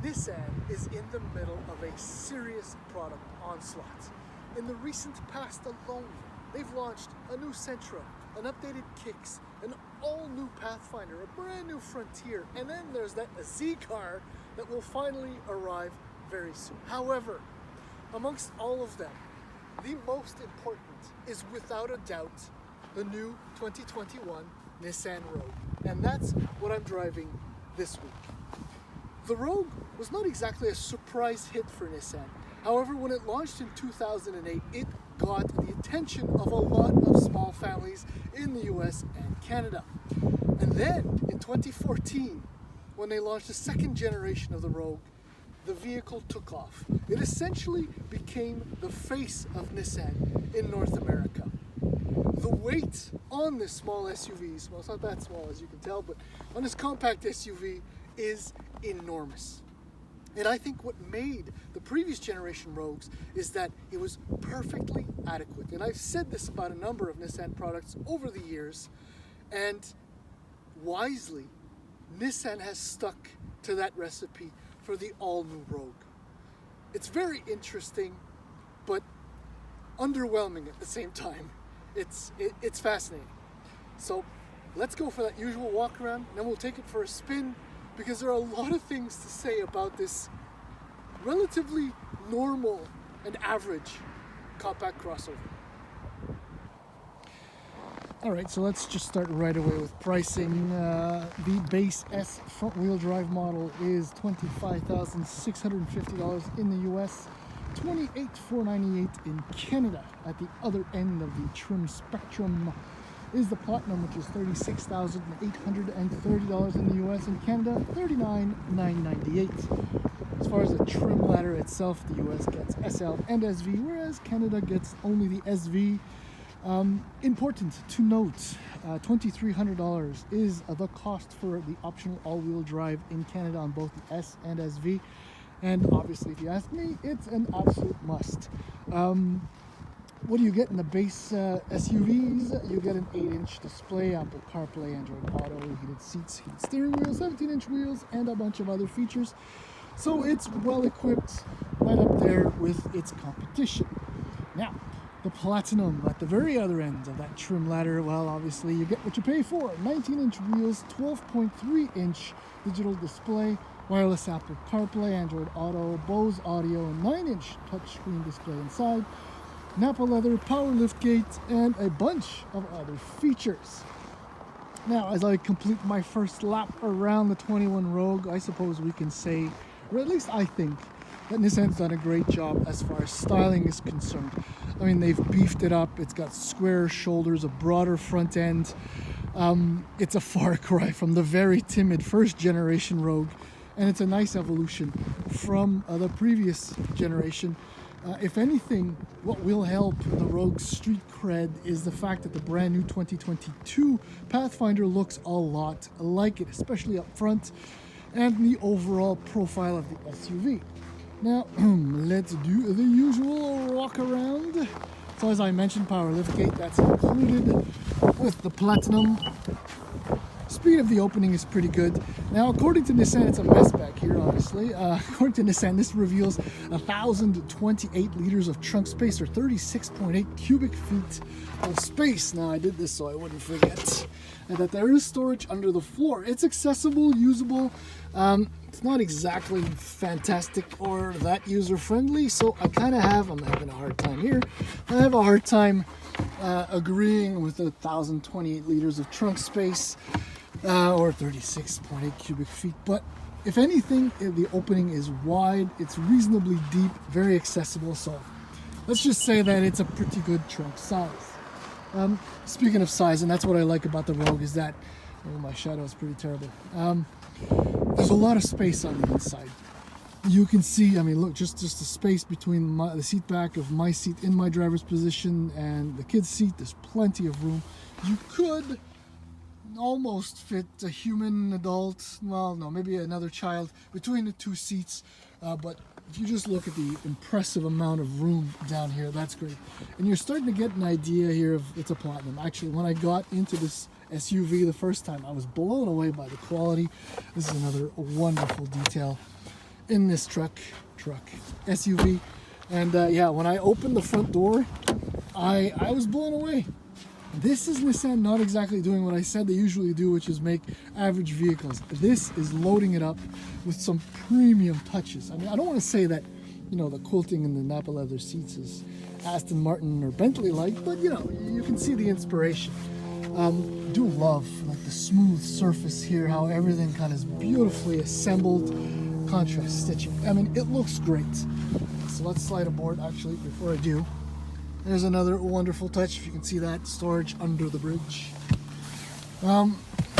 Nissan is in the middle of a serious product onslaught. In the recent past alone, they've launched a new Sentra, an updated Kicks, an all-new Pathfinder, a brand new Frontier, and then there's that Z car that will finally arrive very soon. However, amongst all of them, the most important is without a doubt the new 2021 Nissan Rogue, and that's what I'm driving this week. The Rogue was not exactly a surprise hit for Nissan. However, when it launched in 2008, it got the attention of a lot of small families in the US and Canada. And then in 2014, when they launched the second generation of the Rogue, the vehicle took off. It essentially became the face of Nissan in North America. The weight on this small SUV, well, it's not that small as you can tell, but on this compact SUV is enormous. And I think what made the previous generation Rogues is that it was perfectly adequate. And I've said this about a number of Nissan products over the years, and wisely, Nissan has stuck to that recipe for the all-new Rogue. It's very interesting, but underwhelming at the same time. It's fascinating. So let's go for that usual walk around, and then we'll take it for a spin, because there are a lot of things to say about this relatively normal and average compact crossover. All right, so let's just start right away with pricing. The base S front-wheel drive model is $25,650 in the US, $28,498 in Canada. At the other end of the trim spectrum is the Platinum, which is $36,830 in the US. and Canada, $39,998. As far as the trim ladder itself, the US gets SL and SV, whereas Canada gets only the SV. Important to note, $2,300 is the cost for the optional all-wheel drive in Canada on both the S and SV. And obviously, if you ask me, it's an absolute must. What do you get in the base SUVs? You get an 8-inch display, Apple CarPlay, Android Auto, heated seats, heated steering wheel, 17-inch wheels, and a bunch of other features. So it's well equipped, right up there with its competition. Now, the Platinum at the very other end of that trim ladder, well, obviously you get what you pay for. 19-inch wheels, 12.3-inch digital display, wireless Apple CarPlay, Android Auto, Bose Audio, a 9-inch touchscreen display inside, Napa leather, power liftgate, and a bunch of other features. Now, as I complete my first lap around the 21 Rogue, I suppose we can say, or at least I think, that Nissan's done a great job as far as styling is concerned. I mean, they've beefed it up. It's got square shoulders, a broader front end. It's a far cry from the very timid first generation Rogue, and it's a nice evolution from the previous generation. If anything, what will help the Rogue's street cred is the fact that the brand new 2022 Pathfinder looks a lot like it, especially up front, and the overall profile of the SUV. Now, let's do the usual walk around. So as I mentioned, power liftgate, that's included with the Platinum. Speed of the opening is pretty good. Now, according to Nissan, it's a mess back here, obviously. According to Nissan, this reveals 1,028 liters of trunk space, or 36.8 cubic feet of space. Now, I did this so I wouldn't forget. And that there is storage under the floor. It's accessible, usable. It's not exactly fantastic or that user-friendly, so I'm having a hard time here. I have a hard time agreeing with 1,028 liters of trunk space. Or 36.8 cubic feet, but if anything, the opening is wide, it's reasonably deep, very accessible, so let's just say that it's a pretty good trunk size. Speaking of size, and that's what I like about the Rogue, is that, oh, my shadow is pretty terrible, there's a lot of space on the inside. You can see, I mean, look, just the space between the seat back of my seat in my driver's position and the kid's seat. There's plenty of room. You could almost fit a human adult, well, no, maybe another child between the two seats, but if you just look at the impressive amount of room down here, that's great. And you're starting to get an idea here of it's a Platinum. Actually, when I got into this SUV the first time, I was blown away by the quality. This is another wonderful detail. in this SUV. And yeah, when I opened the front door, I was blown away. This is Nissan not exactly doing what I said they usually do, which is make average vehicles. This is loading it up with some premium touches. I mean, I don't want to say that, you know, the quilting and the Napa leather seats is Aston Martin or Bentley like, but you know, you can see the inspiration. Do love like the smooth surface here, how everything kind of is beautifully assembled, contrast stitching. I mean, it looks great. So let's slide aboard. Actually, before I do, there's another wonderful touch. If you can see that, storage under the bridge.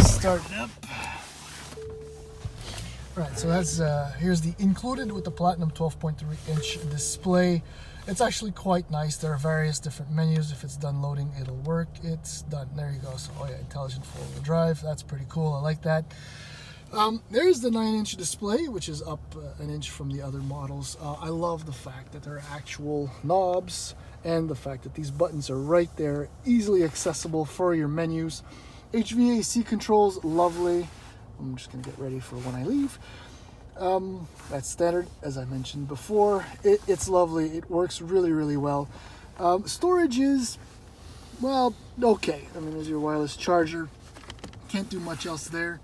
Start it up. Right, so that's here's the included with the Platinum 12.3-inch display. It's actually quite nice. There are various different menus. If it's done loading, it'll work. It's done. There you go. So, oh yeah, intelligent four-wheel drive. That's pretty cool. I like that. There's the 9-inch display, which is up an inch from the other models. I love the fact that there are actual knobs and the fact that these buttons are right there, easily accessible for your menus. HVAC controls, lovely. I'm just going to get ready for when I leave. That's standard, as I mentioned before. It's lovely. It works really, really well. Storage is, well, okay. I mean, there's your wireless charger. Can't do much else there.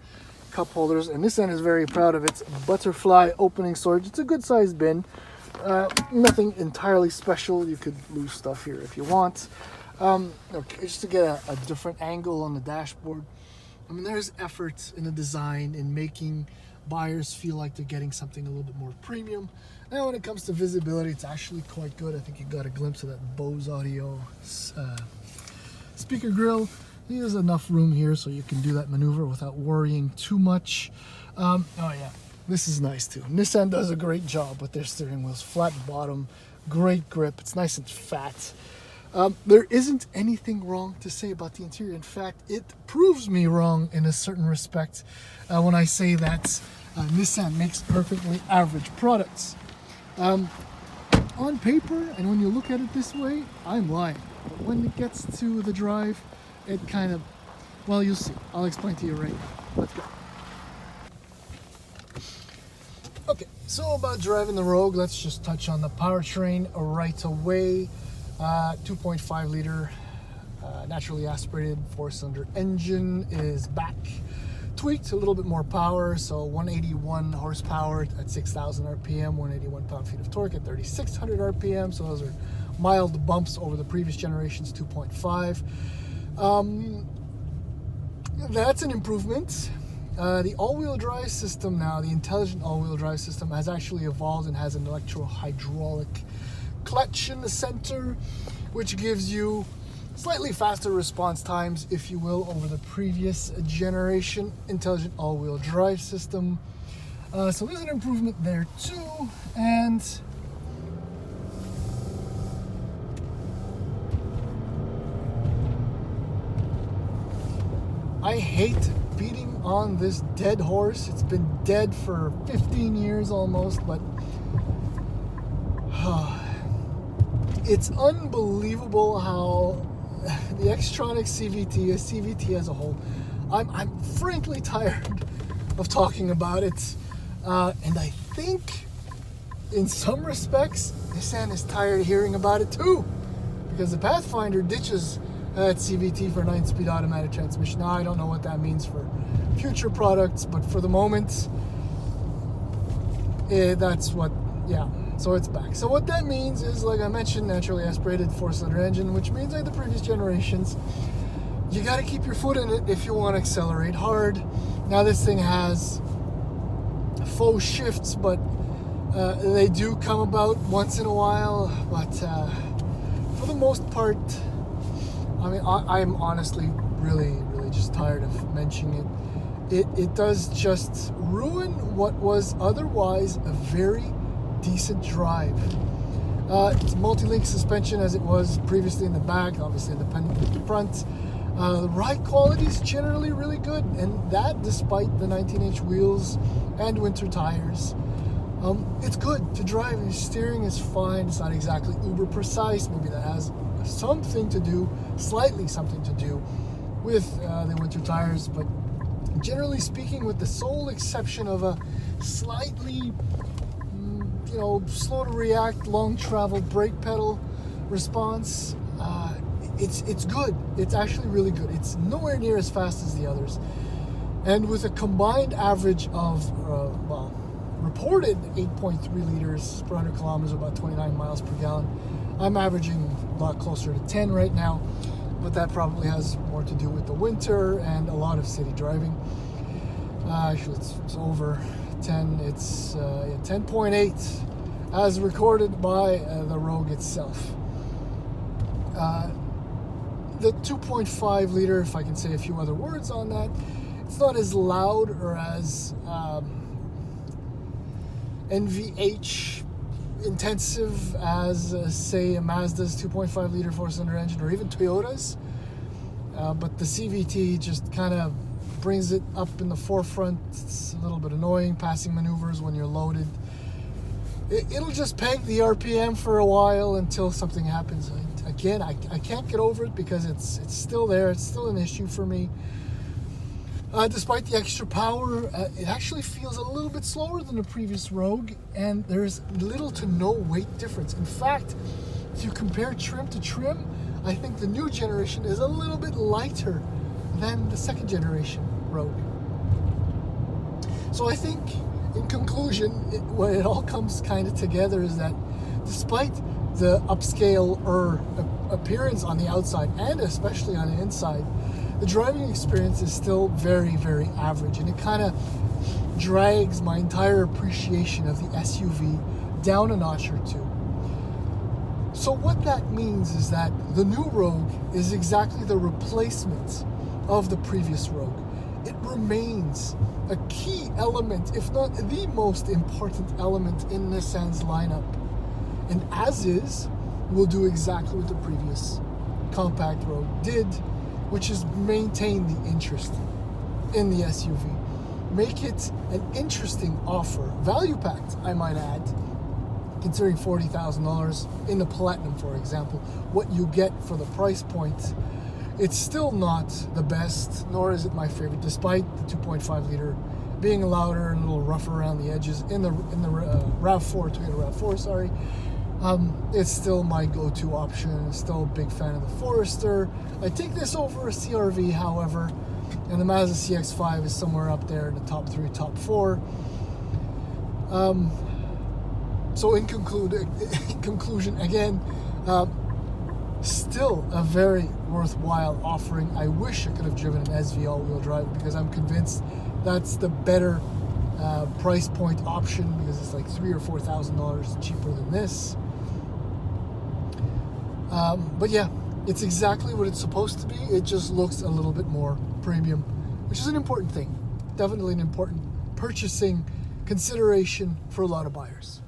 Cup holders, and Nissan is very proud of its butterfly opening storage. It's a good sized bin. Nothing entirely special. You could lose stuff here if you want. Okay, just to get a different angle on the dashboard. I mean, there's efforts in the design in making buyers feel like they're getting something a little bit more premium. Now, when it comes to visibility, it's actually quite good. I think you got a glimpse of that Bose audio speaker grill. There's enough room here so you can do that maneuver without worrying too much. Oh yeah, this is nice too. Nissan does a great job with their steering wheels. Flat bottom, great grip. It's nice and fat. There isn't anything wrong to say about the interior. In fact, it proves me wrong in a certain respect when I say that Nissan makes perfectly average products. On paper, and when you look at it this way, I'm lying. But when it gets to the drive, it kind of, well, you'll see. I'll explain to you right now. Let's go. Okay, so about driving the Rogue, let's just touch on the powertrain right away. 2.5 liter naturally aspirated 4-cylinder engine is back. Tweaked a little bit more power, so 181 horsepower at 6,000 RPM, 181 pound-feet of torque at 3,600 RPM. So those are mild bumps over the previous generation's 2.5. That's an improvement. The all-wheel drive system now, the intelligent all-wheel drive system, has actually evolved and has an electro-hydraulic clutch in the center, which gives you slightly faster response times, if you will, over the previous generation intelligent all-wheel drive system. So there's an improvement there too. And I hate beating on this dead horse. It's been dead for 15 years almost, but it's unbelievable how the Xtronic CVT as a whole, I'm frankly tired of talking about it. And I think in some respects, Nissan is tired of hearing about it too, because the Pathfinder ditches that CVT for 9-speed automatic transmission. Now, I don't know what that means for future products, but for the moment, that's what, yeah. So it's back. So what that means is, like I mentioned, naturally aspirated 4-cylinder engine, which means like the previous generations, you got to keep your foot in it if you want to accelerate hard. Now this thing has faux shifts, but they do come about once in a while. But for the most part, I mean, I'm honestly really just tired of mentioning it. It does just ruin what was otherwise a very decent drive. It's multi-link suspension as it was previously in the back, obviously independent in the front. The ride quality is generally really good, and that despite the 19-inch wheels and winter tires. It's good to drive. Your steering is fine. It's not exactly uber precise. Maybe that has something to do, slightly something to do with the winter tires, but generally speaking, with the sole exception of a slightly slow to react, long travel brake pedal response. It's good. It's actually really good. It's nowhere near as fast as the others. And with a combined average of, reported 8.3 liters per 100 kilometers, about 29 miles per gallon, I'm averaging a lot closer to 10 right now, but that probably has more to do with the winter and a lot of city driving. Actually, it's over 10. It's 10.8 as recorded by the Rogue itself. The 2.5 liter, if I can say a few other words on that, it's not as loud or as NVH intensive as, say, a Mazda's 2.5 liter four-cylinder engine, or even Toyota's. But the CVT just kind of brings it up in the forefront. It's a little bit annoying, passing maneuvers when you're loaded. It'll just peg the RPM for a while until something happens. Again, I can't get over it because it's still there. It's still an issue for me. Despite the extra power, it actually feels a little bit slower than the previous Rogue, and there's little to no weight difference. In fact, if you compare trim to trim, I think the new generation is a little bit lighter than the second generation Rogue. So I think, in conclusion, what it all comes kind of together is that despite the upscale appearance on the outside, and especially on the inside, the driving experience is still very, very average, and it kind of drags my entire appreciation of the SUV down a notch or two. So what that means is that the new Rogue is exactly the replacement of the previous Rogue. It remains a key element, if not the most important element in Nissan's lineup. And as is, will do exactly what the previous compact Rogue did, which is maintain the interest in the SUV. Make it an interesting offer. Value packed, I might add, considering $40,000 in the Platinum, for example, what you get for the price point. It's still not the best, nor is it my favorite, despite the 2.5 liter being louder and a little rougher around the edges in the RAV4, Toyota RAV4, sorry. It's still my go-to option. Still a big fan of the Forester. I take this over a CR-V, however, and the Mazda CX-5 is somewhere up there in the top 3, top 4. So in conclusion, again, still a very worthwhile offering. I wish I could have driven an SV all-wheel drive because I'm convinced that's the better price point option, because it's like $3,000 or $4,000 cheaper than this. But yeah, it's exactly what it's supposed to be. It just looks a little bit more premium, which is an important thing. Definitely an important purchasing consideration for a lot of buyers.